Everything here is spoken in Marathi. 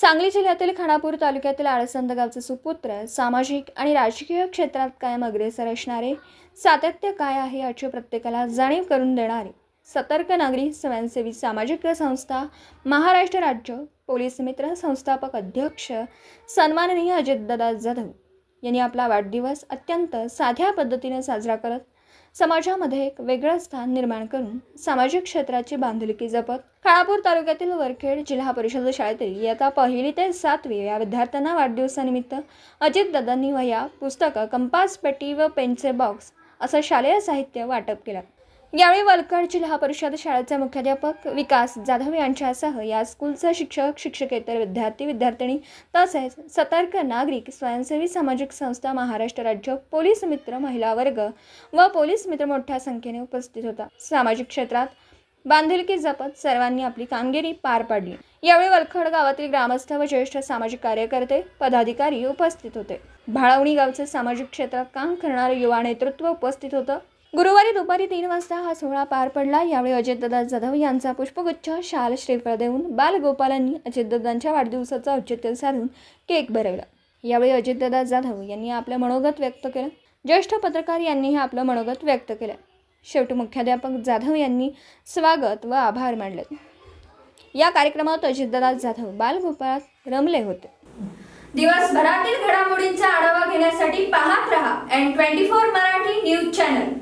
सांगली जिल्ह्यातील खानापूर तालुक्यातील आळसंद गावचे सुपुत्र सामाजिक आणि राजकीय क्षेत्रात कायम अग्रेसर असणारे, सातत्य काय आहे याची प्रत्येकाला जाणीव करून देणारे सतर्क नागरिक स्वयंसेवी सामाजिक संस्था महाराष्ट्र राज्य पोलीस मित्र संस्थापक अध्यक्ष सन्माननीय अजितदादा जाधव यांनी आपला वाढदिवस अत्यंत साध्या पद्धतीने साजरा करत समाजामध्ये एक वेगळं स्थान निर्माण करून सामाजिक क्षेत्राची बांधिलकी जपत खानापूर तालुक्यातील वरखेड जिल्हा परिषद शाळेतील इयत्ता 1ली ते 7वी या विद्यार्थ्यांना वाढदिवसानिमित्त अजितदादांनी वह्या, पुस्तकं, कंपास, पेटी व पेनचे बॉक्स असं शालेय साहित्य वाटप केलं। यावेळी वरखेड जिल्हा परिषद शाळेचे मुख्याध्यापक विकास जाधव यांच्यासह या स्कूलचे शिक्षक, शिक्षकेतर विद्यार्थी, विद्यार्थिनी तसेच सतर्क नागरिक स्वयंसेवी सामाजिक संस्था महाराष्ट्र राज्य पोलीस मित्र महिला वर्ग व पोलीस मित्र मोठ्या संख्येने उपस्थित होता। सामाजिक क्षेत्रात बांधिलकी जपत सर्वांनी आपली कामगिरी पार पाडली। यावेळी वरखेड गावातील ग्रामस्थ व ज्येष्ठ सामाजिक कार्यकर्ते, पदाधिकारी उपस्थित होते। भाळवणी गावचे सामाजिक क्षेत्रात काम करणारे युवा नेतृत्व उपस्थित होतं। गुरुवारी दुपारी 3 वाजता हा सोहळा पार पडला। यावेळी अजितदादा जाधव यांचा पुष्पगुच्छ, शाल, श्रीफळ देऊन बालगोपालांनी अजितदादांच्या वाढदिवसाचं औचित्य साधून केक भरवला। यावेळी अजितदादा जाधव यांनी आपलं मनोगत व्यक्त केलं। ज्येष्ठ पत्रकार यांनीही आपलं मनोगत व्यक्त केलं। शेवटी मुख्याध्यापक जाधव यांनी स्वागत व आभार मानले। या कार्यक्रमात अजितदादा जाधव बालगोपाळात रमले होते। दिवसभरातील घडामोडींचा आढावा घेण्यासाठी पाहत रहा N24 मराठी न्यूज चॅनल।